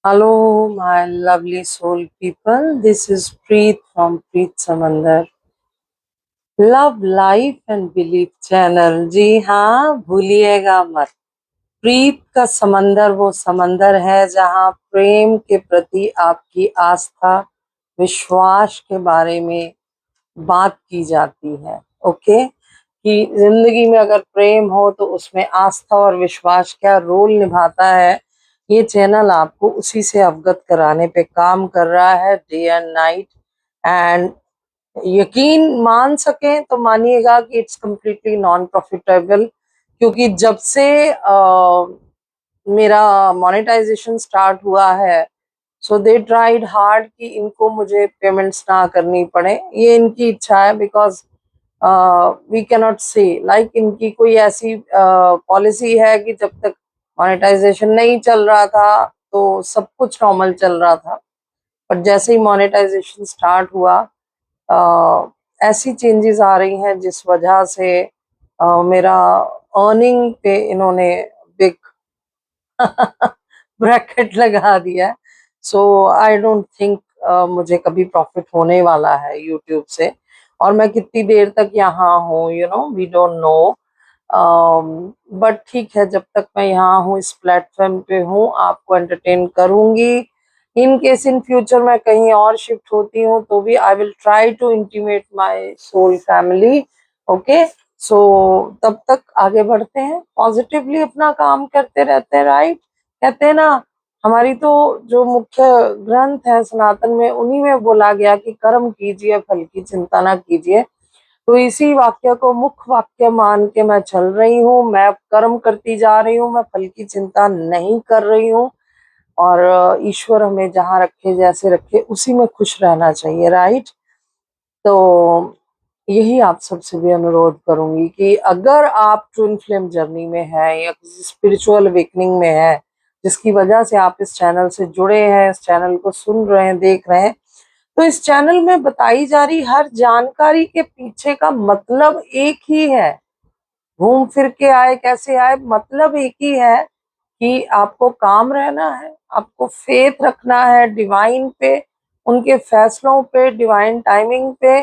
Hello, my lovely soul people. This is Preet from Preet Samandar. Love life and belief channel. जी हाँ, भूलिएगा मत। प्रीत का समंदर वो समंदर है जहाँ प्रेम के प्रति आपकी आस्था, विश्वास के बारे में बात की जाती है। ओके, कि जिंदगी में अगर प्रेम हो तो उसमें आस्था और विश्वास क्या रोल निभाता है, ये चैनल आपको उसी से अवगत कराने पे काम कर रहा है डे एंड नाइट। एंड यकीन मान सकें तो मानिएगा कि इट्स कम्प्लीटली नॉन प्रॉफिटेबल, क्योंकि जब से मेरा मोनेटाइजेशन स्टार्ट हुआ है, सो दे ट्राइड हार्ड कि इनको मुझे पेमेंट्स ना करनी पड़े। ये इनकी इच्छा है, because we cannot say like इनकी कोई ऐसी पॉलिसी है कि जब तक मोनेटाइजेशन नहीं चल रहा था तो सब कुछ नॉर्मल चल रहा था। पर जैसे ही मोनेटाइजेशन स्टार्ट हुआ, ऐसी चेंजेस आ रही हैं जिस वजह से मेरा अर्निंग पे इन्होंने बिग ब्रैकेट लगा दिया है। सो आई डोंट थिंक मुझे कभी प्रॉफिट होने वाला है यूट्यूब से। और मैं कितनी देर तक यहाँ हूँ, वी डोंट नो। बट ठीक है, जब तक मैं यहाँ हूँ, इस प्लेटफॉर्म पे हूँ, आपको एंटरटेन करूंगी। इन केस इन फ्यूचर मैं कहीं और शिफ्ट होती हूँ तो भी I will try to intimate my soul family. Okay, so तब तक आगे बढ़ते हैं, पॉजिटिवली अपना काम करते रहते हैं। राइट, कहते हैं ना, हमारी तो जो मुख्य ग्रंथ है सनातन में, उन्हीं में बोला गया कि कर्म कीजिए, फल की चिंता ना कीजिए। तो इसी वाक्य को मुख्य वाक्य मान के मैं चल रही हूँ। मैं कर्म करती जा रही हूँ, मैं फल की चिंता नहीं कर रही हूँ। और ईश्वर हमें जहाँ रखे, जैसे रखे, उसी में खुश रहना चाहिए। राइट, तो यही आप सबसे भी अनुरोध करूंगी कि अगर आप ट्विन फ्लेम जर्नी में है या किसी स्पिरिचुअल अवेकनिंग में है, जिसकी वजह से आप इस चैनल से जुड़े हैं, इस चैनल को सुन रहे हैं, देख रहे हैं, तो इस चैनल में बताई जा रही हर जानकारी के पीछे का मतलब एक ही है। घूम फिर के आए कैसे आए, मतलब एक ही है कि आपको काम रहना है, आपको फेथ रखना है डिवाइन पे, उनके फैसलों पे, डिवाइन टाइमिंग पे।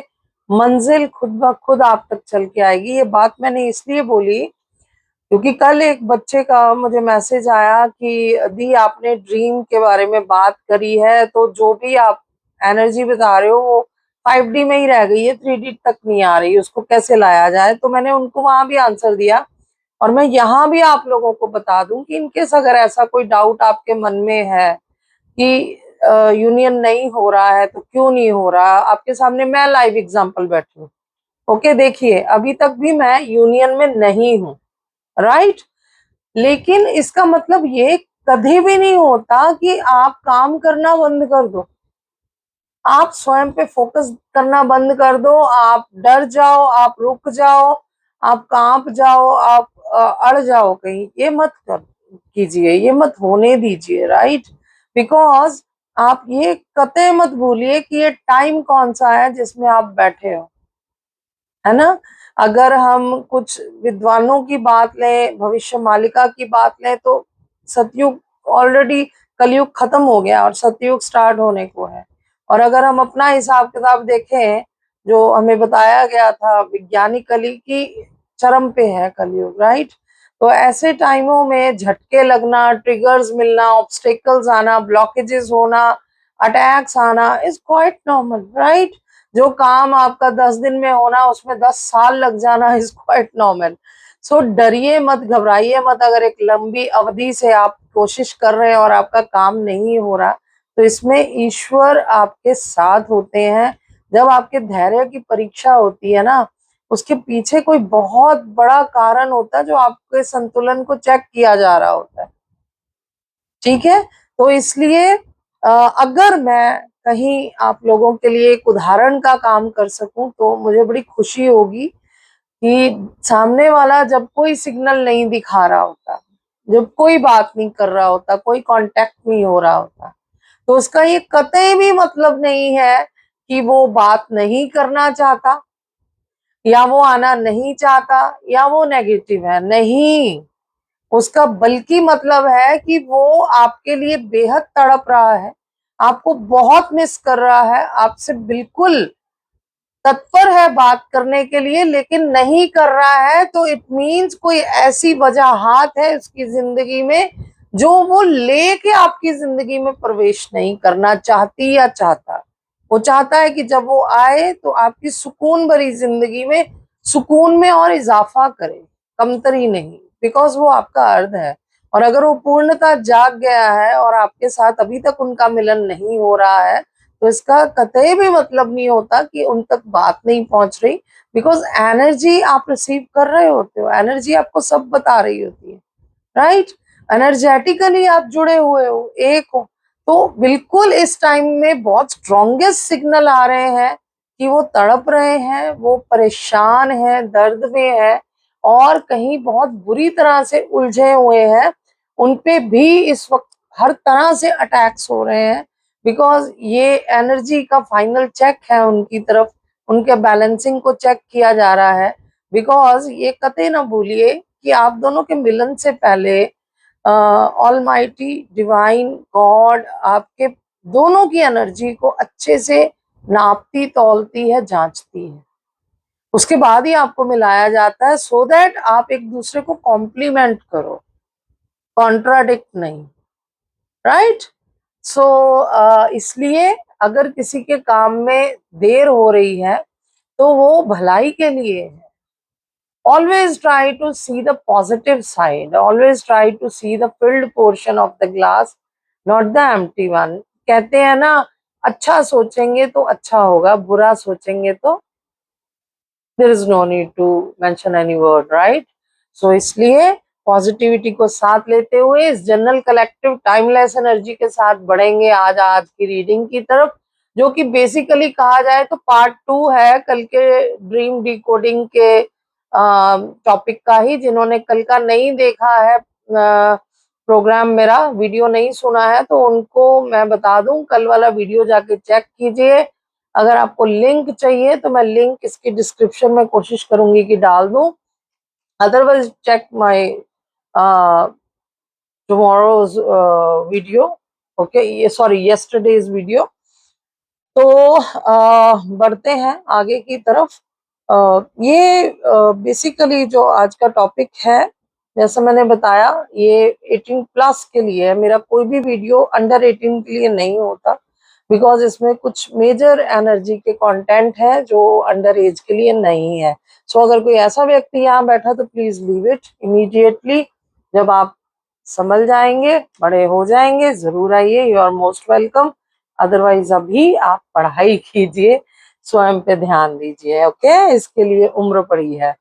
मंजिल खुद ब खुद आप तक चल के आएगी। ये बात मैंने इसलिए बोली क्योंकि कल एक बच्चे का मुझे मैसेज आया कि दी आपने ड्रीम के बारे में बात करी है, तो जो भी आप एनर्जी बता रहे हो वो 5D में ही रह गई है, 3D तक नहीं आ रही, उसको कैसे लाया जाए। तो मैंने उनको वहां भी आंसर दिया, और मैं यहाँ भी आप लोगों को बता दूं कि इनकेस अगर ऐसा कोई डाउट आपके मन में है कि यूनियन नहीं हो रहा है तो क्यों नहीं हो रहा, आपके सामने मैं लाइव एग्जांपल बैठी हूँ। ओके, देखिए, अभी तक भी मैं यूनियन में नहीं हूँ। राइट, लेकिन इसका मतलब ये कभी भी नहीं होता कि आप काम करना बंद कर दो, आप स्वयं पे फोकस करना बंद कर दो, आप डर जाओ, आप रुक जाओ, आप कांप जाओ, आप अड़ जाओ कहीं। ये मत कर कीजिए, ये मत होने दीजिए। राइट, बिकॉज आप ये कतई मत भूलिए कि ये टाइम कौन सा है जिसमें आप बैठे हो, है ना। अगर हम कुछ विद्वानों की बात लें, भविष्य मालिका की बात लें, तो सतयुग ऑलरेडी, कलयुग खत्म हो गया और सतयुग स्टार्ट होने को है। और अगर हम अपना हिसाब किताब देखें, जो हमें बताया गया था, वैज्ञानिक कली की चरम पे है कलयुग। राइट, तो ऐसे टाइमों में झटके लगना, ट्रिगर्स मिलना, ऑब्स्टेकल्स आना, ब्लॉकेजेस होना, अटैक्स आना इज क्वाइट नॉर्मल। राइट, जो काम आपका 10 दिन में होना उसमें 10 साल लग जाना इज क्वाइट नॉर्मल। सो डरिए मत, घबराइए मत। अगर एक लंबी अवधि से आप कोशिश कर रहे हैं और आपका काम नहीं हो रहा, तो इसमें ईश्वर आपके साथ होते हैं। जब आपके धैर्य की परीक्षा होती है ना, उसके पीछे कोई बहुत बड़ा कारण होता है, जो आपके संतुलन को चेक किया जा रहा होता है। ठीक है, तो इसलिए अगर मैं कहीं आप लोगों के लिए एक उदाहरण का काम कर सकूं तो मुझे बड़ी खुशी होगी कि सामने वाला जब कोई सिग्नल नहीं दिखा रहा होता, जब कोई बात नहीं कर रहा होता, कोई कांटेक्ट नहीं हो रहा होता, तो उसका ये कतई भी मतलब नहीं है कि वो बात नहीं करना चाहता, या वो आना नहीं चाहता, या वो नेगेटिव है। नहीं, उसका बल्कि मतलब है कि वो आपके लिए बेहद तड़प रहा है, आपको बहुत मिस कर रहा है, आपसे बिल्कुल तत्पर है बात करने के लिए, लेकिन नहीं कर रहा है। तो इट मीन्स कोई ऐसी वजहात है उसकी जिंदगी में जो वो लेके आपकी जिंदगी में प्रवेश नहीं करना चाहती या चाहता। वो चाहता है कि जब वो आए तो आपकी सुकून भरी जिंदगी में सुकून में और इजाफा करे, कमतरी नहीं, बिकॉज वो आपका अर्ध है। और अगर वो पूर्णता जाग गया है और आपके साथ अभी तक उनका मिलन नहीं हो रहा है, तो इसका कतई भी मतलब नहीं होता कि उन तक बात नहीं पहुंच रही, बिकॉज एनर्जी आप रिसीव कर रहे होते हो, एनर्जी आपको सब बता रही होती है, राइट। एनर्जेटिकली आप जुड़े हुए हो, एक हो। तो बिल्कुल इस टाइम में बहुत स्ट्रॉन्गेस्ट सिग्नल आ रहे हैं कि वो तड़प रहे हैं, वो परेशान हैं, दर्द में है, और कहीं बहुत बुरी तरह से उलझे हुए हैं। उनपे भी इस वक्त हर तरह से अटैक्स हो रहे हैं, बिकॉज ये एनर्जी का फाइनल चेक है उनकी तरफ, उनके बैलेंसिंग को चेक किया जा रहा है। बिकॉज ये कतई ना भूलिए कि आप दोनों के मिलन से पहले ऑलमाइटी डिवाइन गॉड आपके दोनों की एनर्जी को अच्छे से नापती तौलती है, जांचती है, उसके बाद ही आपको मिलाया जाता है, सो दैट आप एक दूसरे को कॉम्प्लीमेंट करो, कॉन्ट्राडिक्ट नहीं, राइट। सो इसलिए अगर किसी के काम में देर हो रही है तो वो भलाई के लिए है। Always try to see the positive side. Always try to see the filled portion of the glass, not the empty one. कहते हैं ना, अच्छा सोचेंगे तो अच्छा होगा, बुरा सोचेंगे तो there is no need to mention any word, right? So इसलिए पॉजिटिविटी को साथ लेते हुए इस जनरल कलेक्टिव टाइमलेस एनर्जी के साथ बढ़ेंगे आज की रीडिंग की तरफ, जो कि बेसिकली कहा जाए तो पार्ट 2 है कल के ड्रीम डिकोडिंग के टॉपिक का ही। जिन्होंने कल का नहीं देखा है प्रोग्राम, मेरा वीडियो नहीं सुना है, तो उनको मैं बता दूं कल वाला वीडियो जाके चेक कीजिए। अगर आपको लिंक चाहिए तो मैं लिंक इसकी डिस्क्रिप्शन में कोशिश करूंगी कि डाल दूं, otherwise check my tomorrow's video, okay, ये सॉरी यस्टरडेज वीडियो। तो बढ़ते हैं आगे की तरफ। ये बेसिकली जो आज का टॉपिक है, जैसा मैंने बताया, ये 18 प्लस के लिए है। मेरा कोई भी वीडियो अंडर 18 के लिए नहीं होता, बिकॉज इसमें कुछ मेजर एनर्जी के कंटेंट है जो अंडर एज के लिए नहीं है। सो अगर कोई ऐसा व्यक्ति यहाँ बैठा तो प्लीज लीव इट इमीडिएटली। जब आप संभल जाएंगे, बड़े हो जाएंगे, जरूर आइए, you are most welcome. Otherwise अभी आप पढ़ाई कीजिए, स्वयं पे ध्यान दीजिए, ओके। इसके लिए उम्र पड़ी है।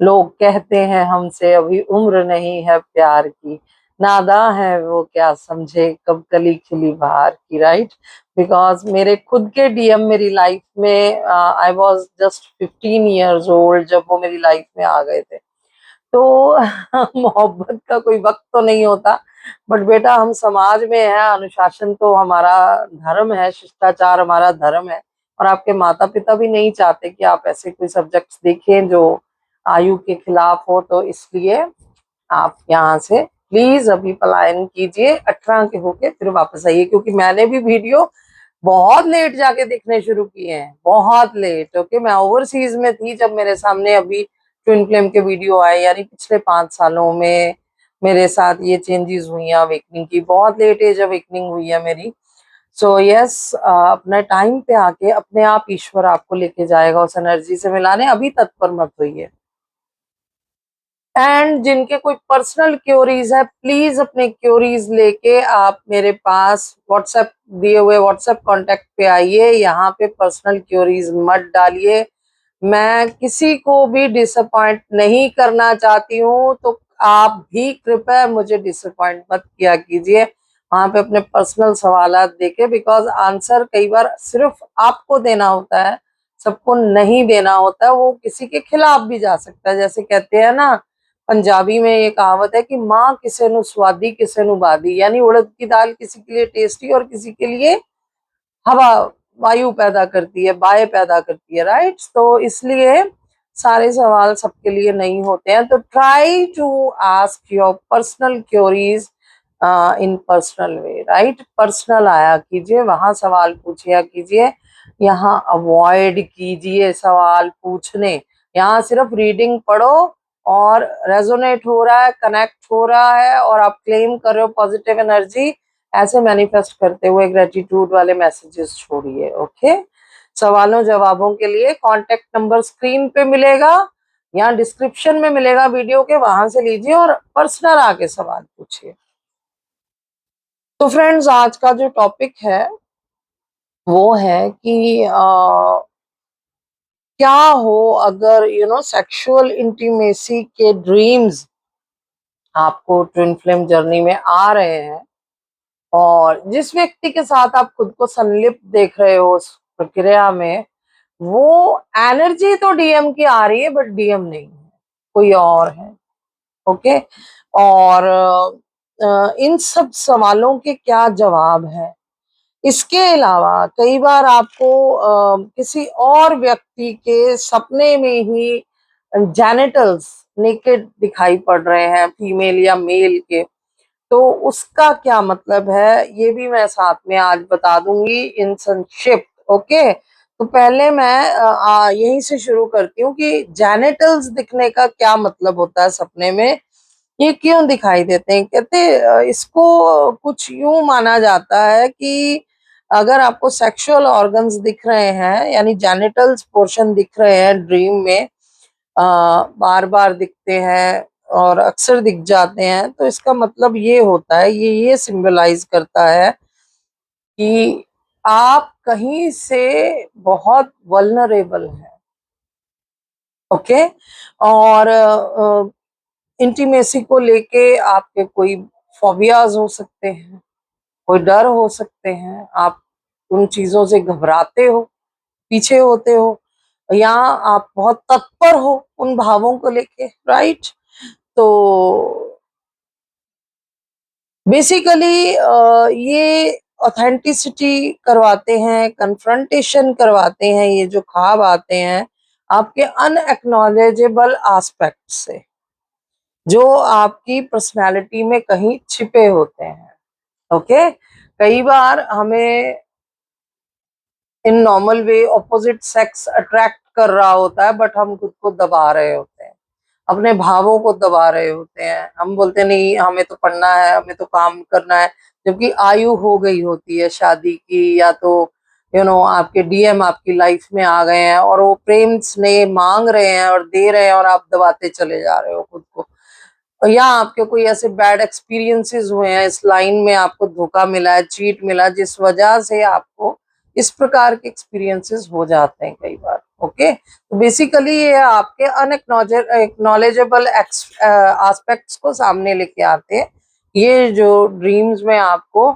लोग कहते हैं हमसे अभी उम्र नहीं है प्यार की, नादां है वो क्या समझे कब कली खिली बहार की, राइट। बिकॉज मेरे खुद के डीएम मेरी लाइफ में, I was just 15 years old जब वो मेरी लाइफ में आ गए थे। तो मोहब्बत का कोई वक्त तो नहीं होता, बट बेटा हम समाज में है, अनुशासन तो हमारा धर्म है, शिष्टाचार हमारा धर्म है। और आपके माता पिता भी नहीं चाहते कि आप ऐसे कोई सब्जेक्ट्स देखें जो आयु के खिलाफ हो, तो इसलिए आप यहाँ से प्लीज अभी पलायन कीजिए, 18 के होके फिर वापस आइए, क्योंकि मैंने भी वीडियो बहुत लेट जाके देखने शुरू किए हैं, बहुत लेट, ओके। मैं ओवरसीज में थी जब मेरे सामने अभी ट्विन फ्लेम के वीडियो आए, यानी पिछले 5 सालों में मेरे साथ ये चेंजेस हुई हैं अवेकनिंग की, बहुत लेट एज अवेकनिंग हुई है मेरी। सो यस, अपने टाइम पे आके अपने आप ईश्वर आपको लेके जाएगा उस एनर्जी से मिलाने, अभी तत्पर मत होइए। एंड जिनके कोई पर्सनल क्योरीज है, प्लीज अपने क्योरीज लेके आप मेरे पास व्हाट्सएप दिए हुए व्हाट्सएप कांटेक्ट पे आइए। यहाँ पे पर्सनल क्योरीज मत डालिए, मैं किसी को भी डिसअपॉइंट नहीं करना चाहती हूँ, तो आप भी कृपया मुझे डिसअपॉइंट मत किया कीजिए वहां पे अपने पर्सनल सवालात देके, बिकॉज आंसर कई बार सिर्फ आपको देना होता है, सबको नहीं देना होता है, वो किसी के खिलाफ भी जा सकता है। जैसे कहते हैं ना, पंजाबी में ये कहावत है कि माँ किसे नु स्वादी किसे नु बादी, यानी उड़द की दाल किसी के लिए टेस्टी और किसी के लिए हवा वायु पैदा करती है, बाय पैदा करती है, राइट। तो इसलिए सारे सवाल सबके लिए नहीं होते हैं, तो try to ask your personal queries in personal way, right. Personal आया कीजिए, वहां सवाल पूछिया कीजिए, यहाँ अवॉइड कीजिए सवाल पूछने। यहाँ सिर्फ रीडिंग पढ़ो और रेजोनेट हो रहा है, कनेक्ट हो रहा है और आप क्लेम कर रहे हो पॉजिटिव एनर्जी, ऐसे मैनिफेस्ट करते हुए ग्रेटिट्यूड वाले मैसेजेस छोड़िए। ओके, सवालों जवाबों के लिए कांटेक्ट नंबर स्क्रीन पे मिलेगा या डिस्क्रिप्शन में मिलेगा वीडियो के, वहां से लीजिए और पर्सनल आके सवाल पूछिए। तो फ्रेंड्स, आज का जो टॉपिक है वो है कि क्या हो अगर सेक्सुअल इंटीमेसी के ड्रीम्स आपको ट्विन फ्लेम जर्नी में आ रहे हैं और जिस व्यक्ति के साथ आप खुद को संलिप्त देख रहे हो उस प्रक्रिया में, वो एनर्जी तो डीएम की आ रही है बट डीएम नहीं है, कोई और है। ओके, और इन सब सवालों के क्या जवाब है। इसके अलावा कई बार आपको किसी और व्यक्ति के सपने में ही जेनिटल्स नेकेड दिखाई पड़ रहे हैं, फीमेल या मेल के, तो उसका क्या मतलब है ये भी मैं साथ में आज बता दूंगी इन संक्षिप्त। ओके, तो पहले मैं यहीं से शुरू करती हूँ कि जेनिटल्स दिखने का क्या मतलब होता है सपने में, ये क्यों दिखाई देते हैं। कहते इसको कुछ यूं माना जाता है कि अगर आपको सेक्सुअल ऑर्गन्स दिख रहे हैं, यानी जेनिटल्स पोर्शन दिख रहे हैं ड्रीम में, बार बार दिखते हैं और अक्सर दिख जाते हैं, तो इसका मतलब ये होता है, ये सिंबलाइज करता है कि आप कहीं से बहुत वल्नरेबल हैं। ओके, और इंटीमेसी को लेके आपके कोई फोबियाज हो सकते हैं, कोई डर हो सकते हैं, आप उन चीजों से घबराते हो, पीछे होते हो, या आप बहुत तत्पर हो उन भावों को लेके, राइट। तो बेसिकली ये ऑथेंटिसिटी करवाते हैं, कन्फ्रंटेशन करवाते हैं, ये जो ख्वाब आते हैं आपके अनएक्नॉलेजेबल एस्पेक्ट से, जो आपकी पर्सनालिटी में कहीं छिपे होते हैं। ओके, कई बार हमें in normal way opposite sex attract कर रहा होता है, बट हम खुद को दबा रहे होते हैं, अपने भावों को दबा रहे होते हैं। हम बोलते नहीं, हमें तो पढ़ना है, हमें तो काम करना है, जबकि आयु हो गई होती है शादी की, या तो आपके डीएम आपकी लाइफ में आ गए हैं और वो प्रेम स्नेह मांग रहे हैं और दे रहे हैं और आप दबाते चले जा रहे हो खुद को, या आपके कोई ऐसे बैड एक्सपीरियंसेस हुए हैं इस लाइन में, आपको धोखा मिला है, चीट मिला, जिस वजह से आपको इस प्रकार के एक्सपीरियंसेस हो जाते हैं कई बार। ओके, तो बेसिकली ये आपके अनएक्नॉलेजेबल एस्पेक्ट्स को सामने लेके आते हैं, ये जो ड्रीम्स में आपको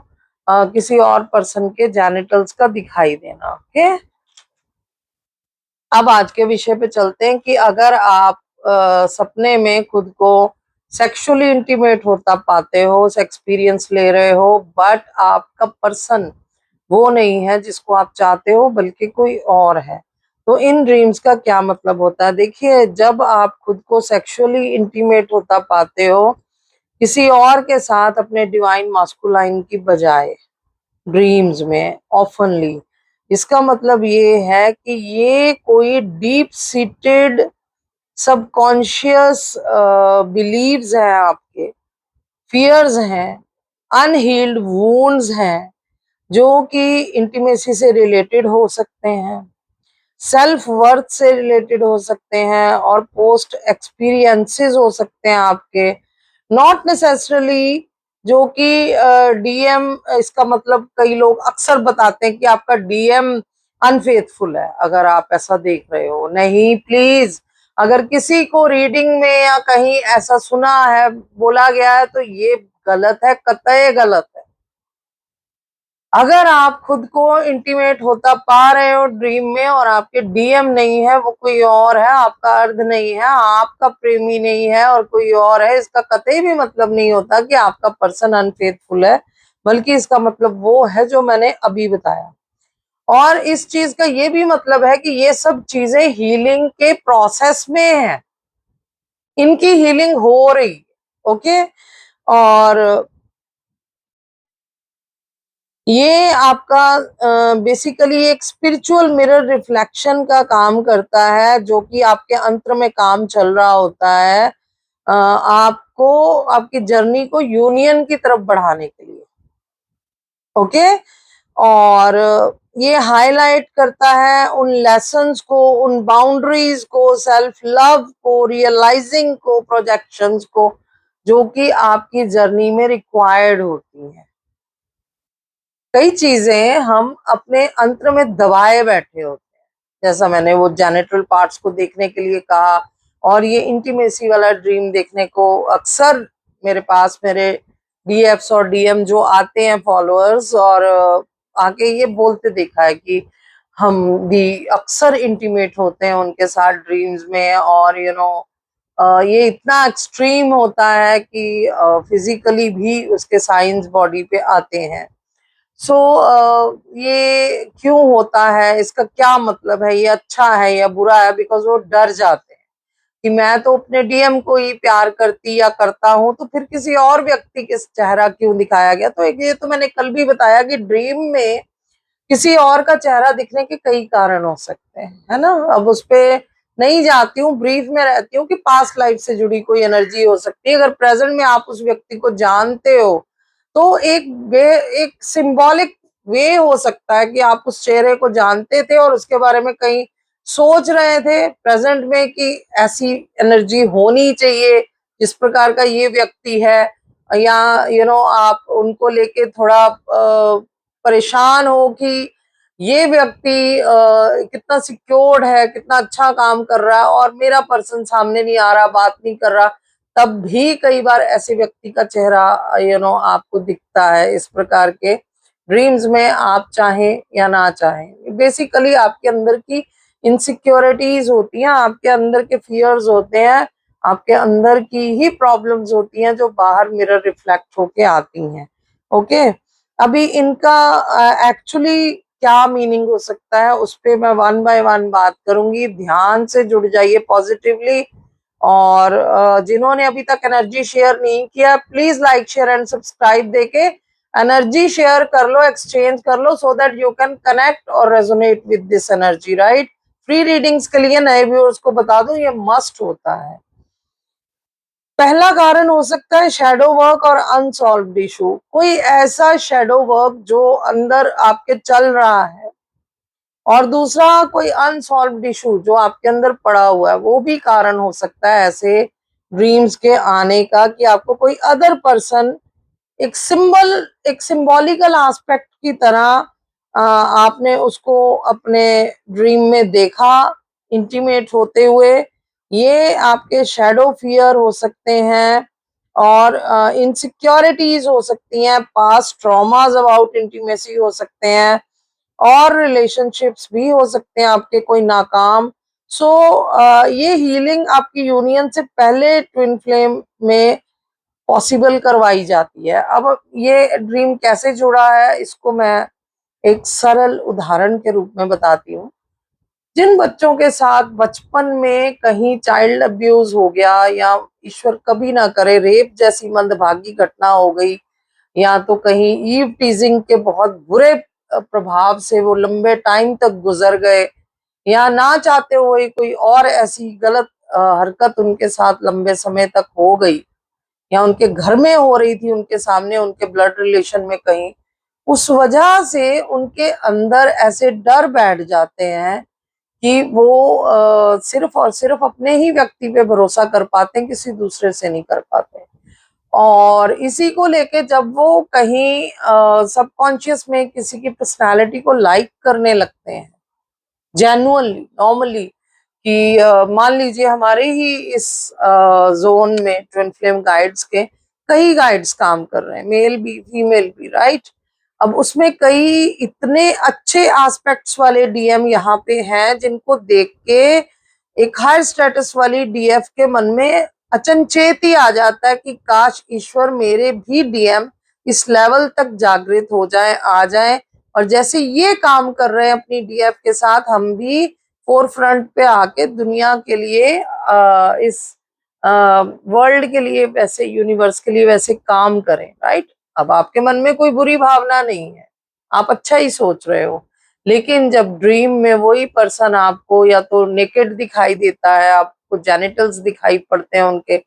किसी और पर्सन के जेनिटल्स का दिखाई देना। ओके, अब आज के विषय पे चलते हैं कि अगर आप सपने में खुद को सेक्सुअली इंटीमेट होता पाते हो, एक्सपीरियंस ले रहे हो, बट आपका पर्सन वो नहीं है जिसको आप चाहते हो, बल्कि कोई और है, तो इन ड्रीम्स का क्या मतलब होता है। देखिए, जब आप खुद को सेक्सुअली इंटीमेट होता पाते हो किसी और के साथ अपने डिवाइन मास्कुलाइन की बजाय ड्रीम्स में ऑफनली, इसका मतलब ये है कि ये कोई डीप सीटेड सबकॉन्शियस बिलीव्स हैं, आपके फियर्स हैं, अनहील्ड वुंड्स हैं, जो कि इंटीमेसी से रिलेटेड हो सकते हैं, सेल्फ वर्थ से रिलेटेड हो सकते हैं, और पोस्ट एक्सपीरियंसेस हो सकते हैं आपके, नॉट नेसेसरली जो कि डीएम। इसका मतलब कई लोग अक्सर बताते हैं कि आपका डीएम अनफेथफुल है, अगर आप ऐसा देख रहे हो, नहीं प्लीज, अगर किसी को रीडिंग में या कहीं ऐसा सुना है, बोला गया है, तो ये गलत है, कतई गलत है। अगर आप खुद को इंटीमेट होता पा रहे हो ड्रीम में और आपके डीएम नहीं है, वो कोई और है, आपका अर्ध नहीं है, आपका प्रेमी नहीं है और कोई और है, इसका कतई भी मतलब नहीं होता कि आपका पर्सन अनफेथफुल है, बल्कि इसका मतलब वो है जो मैंने अभी बताया। और इस चीज का ये भी मतलब है कि ये सब चीजें हीलिंग के प्रोसेस में है, इनकी हीलिंग हो रही। ओके। और ये आपका बेसिकली एक स्पिरिचुअल मिरर रिफ्लेक्शन का काम करता है, जो कि आपके अंतर में काम चल रहा होता है आपको आपकी जर्नी को यूनियन की तरफ बढ़ाने के लिए। ओके। और ये हाईलाइट करता है उन लेसन्स को, उन बाउंड्रीज को, सेल्फ लव को, रियलाइजिंग को, प्रोजेक्शंस को, जो कि आपकी जर्नी में रिक्वायर्ड होती हैं। कई चीजें हम अपने अंतर में दबाए बैठे होते हैं, जैसा मैंने वो जेनिटल पार्ट्स को देखने के लिए कहा, और ये इंटीमेसी वाला ड्रीम देखने को अक्सर मेरे पास मेरे डीएफ्स और डीएम जो आते हैं फॉलोअर्स, और आके ये बोलते देखा है कि हम भी अक्सर इंटीमेट होते हैं उनके साथ ड्रीम्स में, और ये इतना एक्सट्रीम होता है कि फिजिकली भी उसके साइंस बॉडी पे आते हैं। सो ये क्यों होता है, इसका क्या मतलब है, ये अच्छा है या बुरा है? बिकॉज वो डर जाते हैं कि मैं तो अपने डीएम को ही प्यार करती या करता हूं, तो फिर किसी और व्यक्ति के चेहरा क्यों दिखाया गया? तो एक ये तो मैंने कल भी बताया कि ड्रीम में किसी और का चेहरा दिखने के कई कारण हो सकते हैं, है ना। अब उस पे नहीं जाती हूँ, ब्रीफ में रहती हूँ कि पास्ट लाइफ से जुड़ी कोई एनर्जी हो सकती है। अगर प्रेजेंट में आप उस व्यक्ति को जानते हो तो एक सिंबॉलिक वे हो सकता है कि आप उस चेहरे को जानते थे और उसके बारे में कहीं सोच रहे थे प्रेजेंट में कि ऐसी एनर्जी होनी चाहिए जिस प्रकार का ये व्यक्ति है, या आप उनको लेके थोड़ा परेशान हो कि ये व्यक्ति कितना सिक्योर्ड है, कितना अच्छा काम कर रहा है, और मेरा पर्सन सामने नहीं आ रहा, बात नहीं कर रहा, तब भी कई बार ऐसे व्यक्ति का चेहरा आपको दिखता है। इस प्रकार के ड्रीम्स में आप चाहें या ना चाहें, बेसिकली आपके अंदर की इनसिक्योरिटीज होती हैं, आपके अंदर के फियर्स होते हैं, आपके अंदर की ही प्रॉब्लम्स होती हैं जो बाहर मिरर रिफ्लेक्ट होके आती हैं। ओके। अभी इनका एक्चुअली क्या मीनिंग हो सकता है उस पे मैं वन बाय वन बात करूंगी। ध्यान से जुड़ जाइए पॉजिटिवली, और जिन्होंने अभी तक एनर्जी शेयर नहीं किया, please like share and subscribe देके एनर्जी शेयर कर लो, एक्सचेंज कर लो, so that you can connect और resonate with this energy, right. Free readings के लिए नए व्यूअर्स को बता दूं ये मस्ट होता है। पहला कारण हो सकता है शैडो वर्क और अनसॉल्व्ड इशू, कोई ऐसा शैडो वर्क जो अंदर आपके चल रहा है, और दूसरा कोई अनसॉल्व्ड इशू जो आपके अंदर पड़ा हुआ है, वो भी कारण हो सकता है ऐसे ड्रीम्स के आने का, कि आपको कोई अदर पर्सन एक सिंबॉलिकल एस्पेक्ट की तरह आपने उसको अपने ड्रीम में देखा इंटीमेट होते हुए। ये आपके शैडो फियर हो सकते हैं, और इनसिक्योरिटीज हो सकती हैं, पास्ट ट्रॉमास अबाउट इंटीमेसी हो सकते हैं, और रिलेशनशिप्स भी हो सकते हैं आपके कोई नाकाम। सो ये हीलिंग आपकी यूनियन से पहले ट्विन फ्लेम में पॉसिबल करवाई जाती है। अब ये ड्रीम कैसे जुड़ा है इसको मैं एक सरल उदाहरण के रूप में बताती हूँ। जिन बच्चों के साथ बचपन में कहीं चाइल्ड अब्यूज हो गया, या ईश्वर कभी ना करे रेप जैसी मंदभागी घटना हो गई, या तो कहीं ईव टीजिंग के बहुत बुरे प्रभाव से वो लंबे टाइम तक गुजर गए, या ना चाहते हुए कोई और ऐसी गलत हरकत उनके साथ लंबे समय तक हो गई, या उनके घर में हो रही थी, उनके सामने, उनके ब्लड रिलेशन में कहीं, उस वजह से उनके अंदर ऐसे डर बैठ जाते हैं कि वो सिर्फ और सिर्फ अपने ही व्यक्ति पे भरोसा कर पाते हैं, किसी दूसरे से नहीं कर पाते। और इसी को लेके जब वो कहीं सबकॉन्शियस में किसी की पर्सनालिटी को लाइक करने लगते हैं, जेन्युइनली नॉर्मली, कि मान लीजिए हमारे ही इस जोन में ट्विन फ्लेम गाइड्स के कई गाइड्स काम कर रहे हैं, मेल भी फीमेल भी, राइट। अब उसमें कई इतने अच्छे एस्पेक्ट्स वाले डीएम यहाँ पे हैं जिनको देख के एक हायर स्टेटस वाली डीएफ के मन में अचनचेत ही आ जाता है कि काश ईश्वर मेरे भी डीएम इस लेवल तक जागृत हो जाए, आ जाए, और जैसे ये काम कर रहे हैं अपनी डीएफ के साथ, हम भी फोर फ्रंट पे आके दुनिया के लिए इस वर्ल्ड के लिए वैसे, यूनिवर्स के लिए वैसे काम करें, राइट। अब आपके मन में कोई बुरी भावना नहीं है, आप अच्छा ही सोच रहे हो, लेकिन जब ड्रीम में वही पर्सन आपको या तो नेकेड दिखाई देता है, आपको जेनिटल्स दिखाई पड़ते हैं उनके,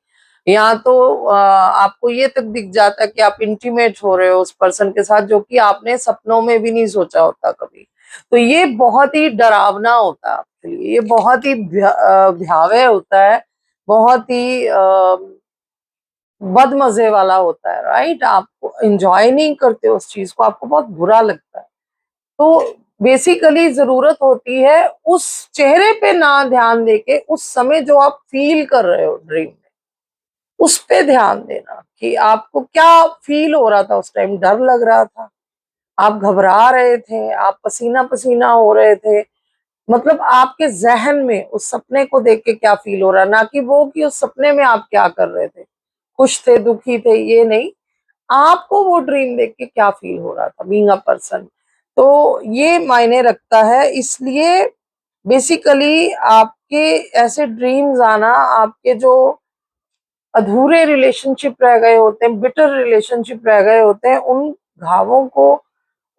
या तो आपको ये तक दिख जाता है कि आप इंटीमेट हो रहे हो उस पर्सन के साथ, जो कि आपने सपनों में भी नहीं सोचा होता कभी, तो ये बहुत ही डरावना होता है आपके लिए, ये बहुत ही भयावह होता है, बहुत ही बदमजे वाला होता है, राइट। आप एंजॉय नहीं करते उस चीज को, आपको बहुत बुरा लगता है। तो बेसिकली जरूरत होती है उस चेहरे पे ना ध्यान देके, उस समय जो आप फील कर रहे हो ड्रीम में, उस पे ध्यान देना कि आपको क्या फील हो रहा था उस टाइम। डर लग रहा था, आप घबरा रहे थे, आप पसीना पसीना हो रहे थे, मतलब आपके जहन में उस सपने को देख के क्या फील हो रहा, ना कि वो कि उस सपने में आप क्या कर रहे थे, खुश थे, दुखी थे, ये नहीं, आपको वो ड्रीम देख के क्या फील हो रहा था बीइंग अ पर्सन। तो ये मायने रखता है। इसलिए बेसिकली आपके ऐसे ड्रीम्स आना, आपके जो अधूरे रिलेशनशिप रह गए होते हैं, बिटर रिलेशनशिप रह गए होते हैं, उन घावों को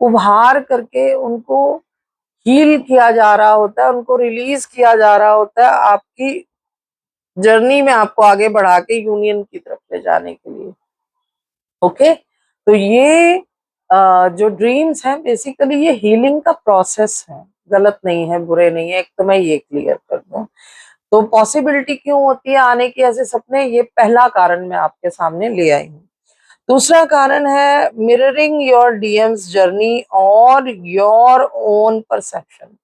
उभार करके उनको हील किया जा रहा होता है, उनको रिलीज किया जा रहा होता है आपकी जर्नी में, आपको आगे बढ़ा के यूनियन की तरफ ले जाने के लिए। ओके, तो ये जो ड्रीम्स हैं बेसिकली ये हीलिंग का प्रोसेस है, गलत नहीं है, बुरे नहीं है, एक तो मैं ये क्लियर कर दूं। तो पॉसिबिलिटी क्यों होती है आने की ऐसे सपने, ये पहला कारण मैं आपके सामने ले आई हूँ। दूसरा कारण है मिररिंग योर डीएम्स जर्नी और योर ओन परसेप्शन।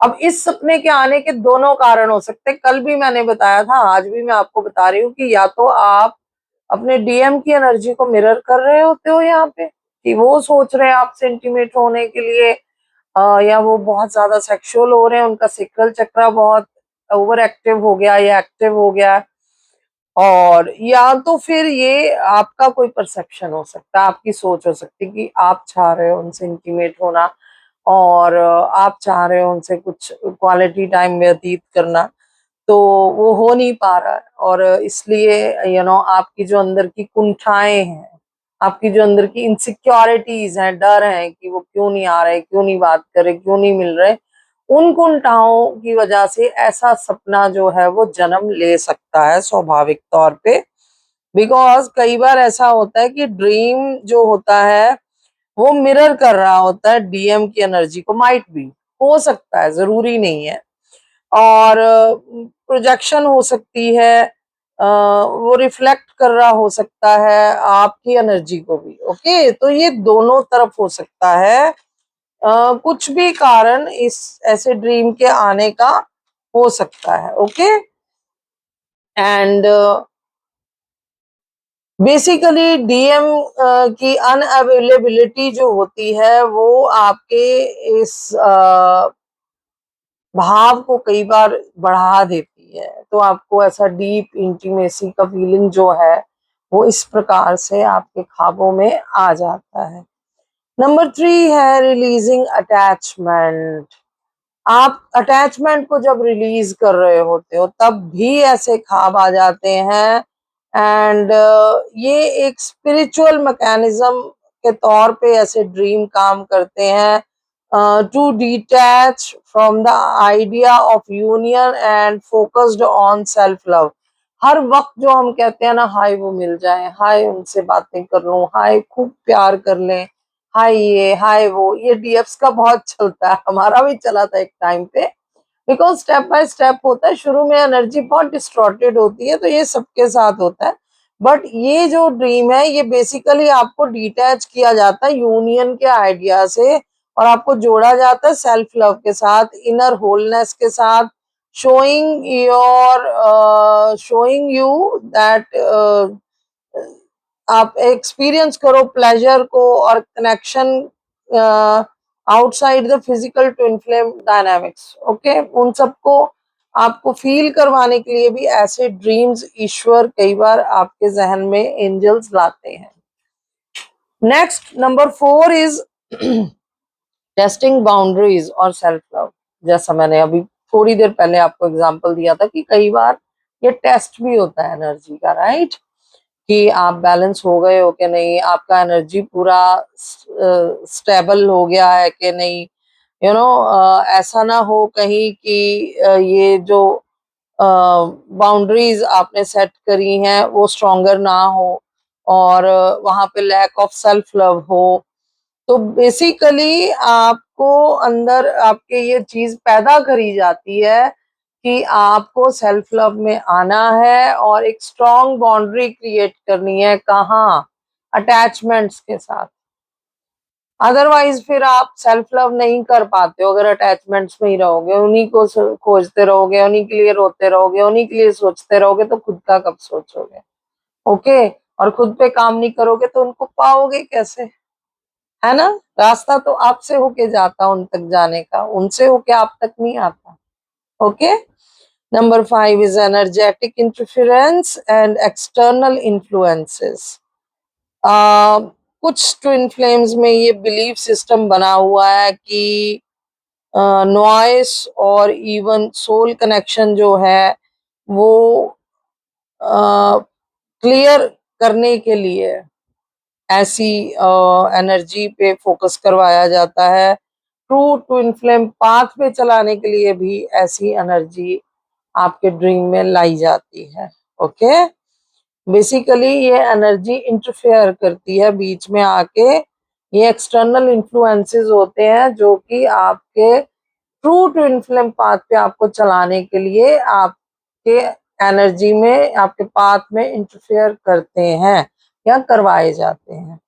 अब इस सपने के आने के दोनों कारण हो सकते हैं, कल भी मैंने बताया था, आज भी मैं आपको बता रही हूँ कि या तो आप अपने डीएम की एनर्जी को मिरर कर रहे होते हो यहाँ पे, कि वो सोच रहे हैं आपसे इंटीमेट होने के लिए, या वो बहुत ज्यादा सेक्सुअल हो रहे हैं, उनका सेक्रल चक्रा बहुत ओवर एक्टिव हो गया या एक्टिव हो गया, और या तो फिर ये आपका कोई परसेप्शन हो सकता है, आपकी सोच हो सकती है कि आप चाह रहे हो उनसे इंटीमेट होना, और आप चाह रहे हो उनसे कुछ क्वालिटी टाइम व्यतीत करना, तो वो हो नहीं पा रहा है, और इसलिए आपकी जो अंदर की कुंठाएं हैं, आपकी जो अंदर की इनसिक्योरिटीज हैं, डर हैं कि वो क्यों नहीं आ रहे, क्यों नहीं बात कर रहे, क्यों नहीं मिल रहे, उन कुंठाओं की वजह से ऐसा सपना जो है वो जन्म ले सकता है स्वाभाविक तौर पे। बिकॉज कई बार ऐसा होता है कि ड्रीम जो होता है वो मिरर कर रहा होता है डीएम की एनर्जी को, माइट भी, हो सकता है, जरूरी नहीं है, और प्रोजेक्शन हो सकती है, वो रिफ्लेक्ट कर रहा हो सकता है आपकी एनर्जी को भी। ओके, तो ये दोनों तरफ हो सकता है, कुछ भी कारण इस ऐसे ड्रीम के आने का हो सकता है। ओके, एंड बेसिकली डीएम की अनअवेलेबिलिटी जो होती है वो आपके इस भाव को कई बार बढ़ा देती है, तो आपको ऐसा डीप इंटीमेसी का फीलिंग जो है वो इस प्रकार से आपके ख्वाबों में आ जाता है। नंबर 3 है रिलीजिंग अटैचमेंट। आप अटैचमेंट को जब रिलीज कर रहे होते हो तब भी ऐसे ख्वाब आ जाते हैं, एंड ये एक स्पिरिचुअल मैकेनिज्म के तौर पे ऐसे ड्रीम काम करते हैं, to detach from the idea of union and focused on self love. हर वक्त जो हम कहते हैं ना, हाय वो मिल जाए, हाय उनसे बातें कर लूं, हाय खूब प्यार कर लें, हाय ये हाय वो, ये डीएफ्स का बहुत चलता है, हमारा भी चला था एक टाइम पे। बिकॉज स्टेप बाय स्टेप होता है, शुरू में एनर्जी बहुत डिस्टॉर्टेड होती है, तो ये सबके साथ होता है। बट ये जो ड्रीम है ये बेसिकली आपको डिटैच किया जाता है यूनियन के आइडिया से, और आपको जोड़ा जाता है सेल्फ लव के साथ, इनर होलनेस के साथ, शोइंग यू दैट आप एक्सपीरियंस करो प्लेजर को और connection outside the physical twin flame dynamics. Okay, उन सबको आपको फील करवाने के लिए भी ऐसे ड्रीम्स ईश्वर कई बार आपके जहन में एंजल्स लाते हैं। Next number 4 is testing boundaries और सेल्फ लव, जैसा मैंने अभी थोड़ी देर पहले आपको एग्जांपल दिया था कि कई बार ये टेस्ट भी होता है एनर्जी का, राइट, कि आप बैलेंस हो गए हो कि नहीं, आपका एनर्जी पूरा स्टेबल हो गया है कि नहीं, ऐसा ना हो कहीं कि ये जो बाउंड्रीज आपने सेट करी हैं वो स्ट्रॉन्गर ना हो और वहां पे लैक ऑफ सेल्फ लव हो। तो बेसिकली आपको अंदर आपके ये चीज पैदा करी जाती है कि आपको सेल्फ लव में आना है और एक स्ट्रॉन्ग बाउंड्री क्रिएट करनी है, कहाँ, अटैचमेंट्स के साथ। अदरवाइज फिर आप सेल्फ लव नहीं कर पाते हो अगर अटैचमेंट्स में ही रहोगे, उन्हीं को खोजते रहोगे, उन्हीं के लिए रोते रहोगे, उन्हीं के लिए सोचते रहोगे, तो खुद का कब सोचोगे? ओके। और खुद पे काम नहीं करोगे तो उनको पाओगे कैसे? है ना? रास्ता तो आपसे होके जाता उन तक जाने का, उनसे होके आप तक नहीं आता। Okay. Number 5 is energetic interference and external influences. कुछ ट्विन फ्लेम्स में ये बिलीफ सिस्टम बना हुआ है कि नॉइस और इवन सोल कनेक्शन जो है वो क्लियर करने के लिए ऐसी एनर्जी पे फोकस करवाया जाता है। ट्रू ट्विन फ्लेम पाथ पे चलाने के लिए भी ऐसी एनर्जी आपके ड्रीम में लाई जाती है। ओके। बेसिकली ये एनर्जी इंटरफेयर करती है बीच में आके, ये एक्सटर्नल इन्फ्लुएंसेस होते हैं जो कि आपके ट्रू ट्विन फ्लेम पाथ पे आपको चलाने के लिए आपके एनर्जी में, आपके पाथ में इंटरफेयर करते हैं या करवाए जाते हैं।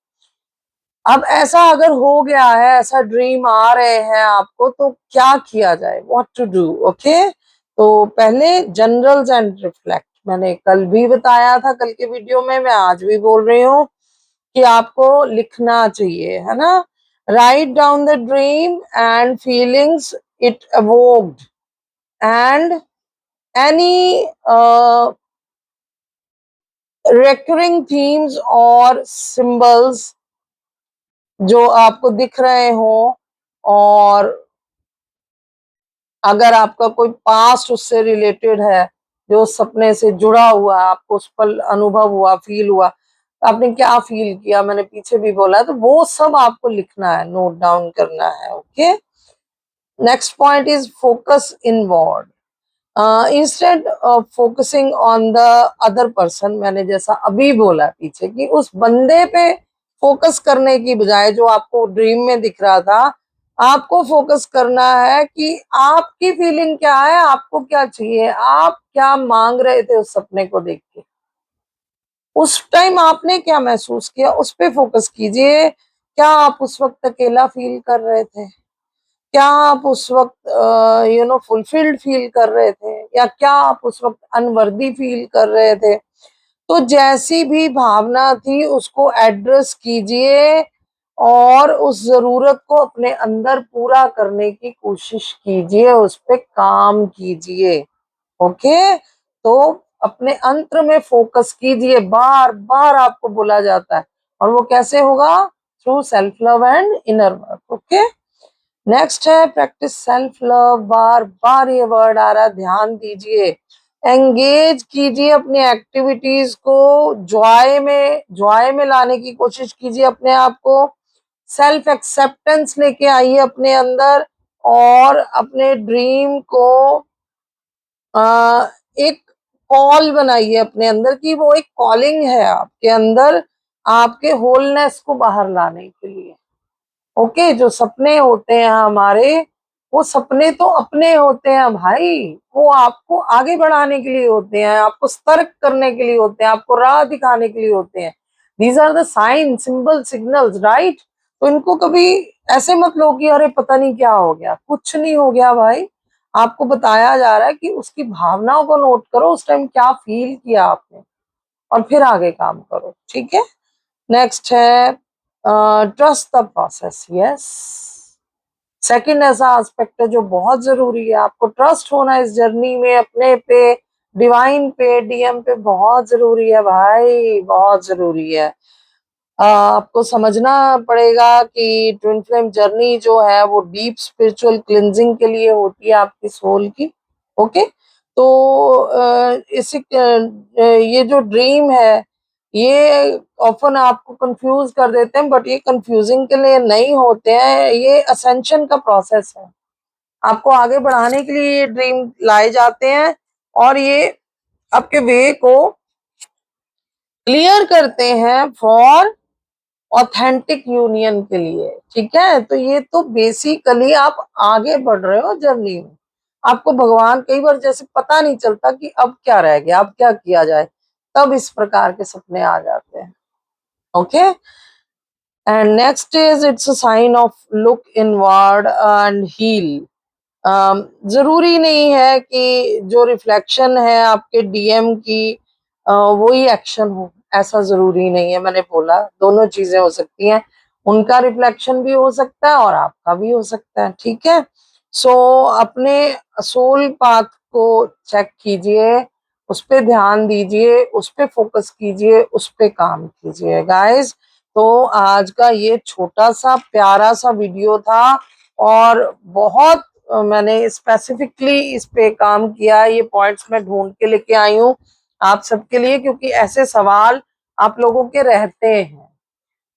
अब ऐसा अगर हो गया है, ऐसा ड्रीम आ रहे हैं आपको, तो क्या किया जाए, व्हाट टू डू? ओके। तो पहले जनरल्स एंड रिफ्लेक्ट, मैंने कल भी बताया था, कल के वीडियो में, मैं आज भी बोल रही हूँ कि आपको लिखना चाहिए, है ना? Write down the dream and feelings it evoked and any recurring themes और symbols जो आपको दिख रहे हो, और अगर आपका कोई पास्ट उससे रिलेटेड है, जो सपने से जुड़ा हुआ, आपको उस पर अनुभव हुआ, फील हुआ, आपने क्या फील किया, मैंने पीछे भी बोला, तो वो सब आपको लिखना है, नोट डाउन करना है। Okay. Next point is focus inward instead of focusing on the other person. मैंने जैसा अभी बोला पीछे कि उस बंदे पे फोकस करने की बजाय, जो आपको ड्रीम में दिख रहा था, आपको फोकस करना है कि आपकी फीलिंग क्या है, आपको क्या चाहिए, आप क्या मांग रहे थे उस सपने को देख के, उस टाइम आपने क्या महसूस किया, उस पे फोकस कीजिए। क्या आप उस वक्त अकेला फील कर रहे थे? क्या आप उस वक्त फुलफिल्ड फील कर रहे थे, या क्या आप उस वक्त अनवर्दी फील कर रहे थे? तो जैसी भी भावना थी उसको एड्रेस कीजिए और उस जरूरत को अपने अंदर पूरा करने की कोशिश कीजिए, उस पे काम कीजिए। ओके। तो अपने अंतर में फोकस कीजिए, बार बार आपको बोला जाता है, और वो कैसे होगा? Through self love and inner work. Okay. Next है प्रैक्टिस सेल्फ लव। बार बार ये वर्ड आ रहा है, ध्यान दीजिए। एंगेज कीजिए अपनी एक्टिविटीज को, जॉय में लाने की कोशिश कीजिए अपने आप को। सेल्फ एक्सेप्टेंस लेके आइए अपने अंदर, और अपने ड्रीम को एक कॉल बनाइए अपने अंदर कि वो एक कॉलिंग है आपके अंदर, आपके होलनेस को बाहर लाने के लिए। ओके। जो सपने होते हैं हमारे, वो सपने तो अपने होते हैं भाई, वो आपको आगे बढ़ाने के लिए होते हैं, आपको सतर्क करने के लिए होते हैं, आपको राह दिखाने के लिए होते हैं। These are the sign, symbol, signals, right? तो इनको कभी ऐसे मत लो कि अरे पता नहीं क्या हो गया, कुछ नहीं हो गया भाई। आपको बताया जा रहा है कि उसकी भावनाओं को नोट करो, उस टाइम क्या फील किया आपने, और फिर आगे काम करो। ठीक है। नेक्स्ट है trust the process. Yes, second ऐसा एस्पेक्ट है जो बहुत जरूरी है, आपको ट्रस्ट होना इस जर्नी में, अपने पे, डिवाइन पे, डीएम पे, बहुत जरूरी है भाई, बहुत जरूरी है। आपको समझना पड़ेगा कि ट्विन फ्लेम जर्नी जो है वो डीप स्पिरिचुअल क्लिंजिंग के लिए होती है आपकी सोल की। ओके, तो ये जो ड्रीम है ये ऑफन आपको कंफ्यूज कर देते हैं, बट ये कंफ्यूजिंग के लिए नहीं होते हैं, ये असेंशन का प्रोसेस है। आपको आगे बढ़ाने के लिए ये ड्रीम लाए जाते हैं और ये आपके वे को क्लियर करते हैं फॉर ऑथेंटिक यूनियन के लिए। ठीक है, तो ये तो बेसिकली आप आगे बढ़ रहे हो जर्नी में। आपको भगवान कई बार जैसे पता नहीं चलता कि अब क्या रह गया, अब क्या किया जाए, तब इस प्रकार के सपने आ जाते हैं। Okay, and next is it's a sign of look inward and heal. जरूरी नहीं है कि जो रिफ्लेक्शन है आपके डीएम की वही एक्शन हो, ऐसा जरूरी नहीं है। मैंने बोला दोनों चीजें हो सकती हैं, उनका रिफ्लेक्शन भी हो सकता है और आपका भी हो सकता है। ठीक है, सो अपने सोल पाथ को चेक कीजिए, उस पे ध्यान दीजिए, उस पे फोकस कीजिए, उस पे काम कीजिए गाइस। तो आज का ये छोटा सा प्यारा सा वीडियो था और बहुत मैंने स्पेसिफिकली इस पे काम किया। ये पॉइंट्स मैं ढूंढ के लेके आई हूँ आप सबके लिए, क्योंकि ऐसे सवाल आप लोगों के रहते हैं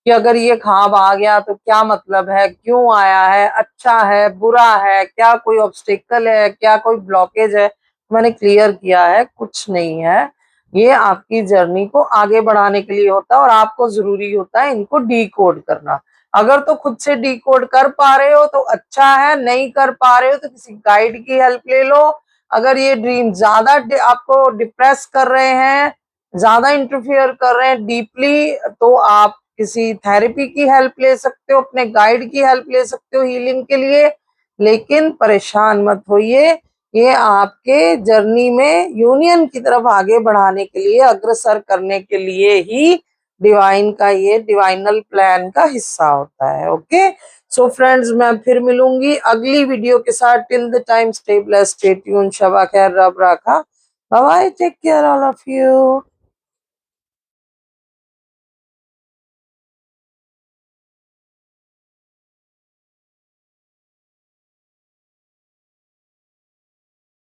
कि अगर ये ख्वाब आ गया तो क्या मतलब है, क्यों आया है, अच्छा है, बुरा है, क्या कोई ऑब्स्टेकल है, क्या कोई ब्लॉकेज है। मैंने क्लियर किया है, कुछ नहीं है। ये आपकी जर्नी को आगे बढ़ाने के लिए होता है और आपको जरूरी होता है इनको डी कोड करना। अगर तो खुद से डी कोड कर पा रहे हो तो अच्छा है, नहीं कर पा रहे हो तो किसी गाइड की हेल्प ले लो। अगर ये ड्रीम ज्यादा आपको डिप्रेस कर रहे हैं, ज्यादा इंटरफियर कर रहे हैं डीपली, तो आप किसी थेरेपी की हेल्प ले सकते हो, अपने गाइड की हेल्प ले सकते हो हीलिंग के लिए। लेकिन परेशान मत होइए, ये आपके जर्नी में यूनियन की तरफ आगे बढ़ाने के लिए, अग्रसर करने के लिए ही डिवाइन का ये डिवाइनल प्लान का हिस्सा होता है। ओके, सो फ्रेंड्स, मैं फिर मिलूंगी अगली वीडियो के साथ। Till the time stay blessed, stay tuned, शबा खैर, रब राखा, bye bye, take care all of you.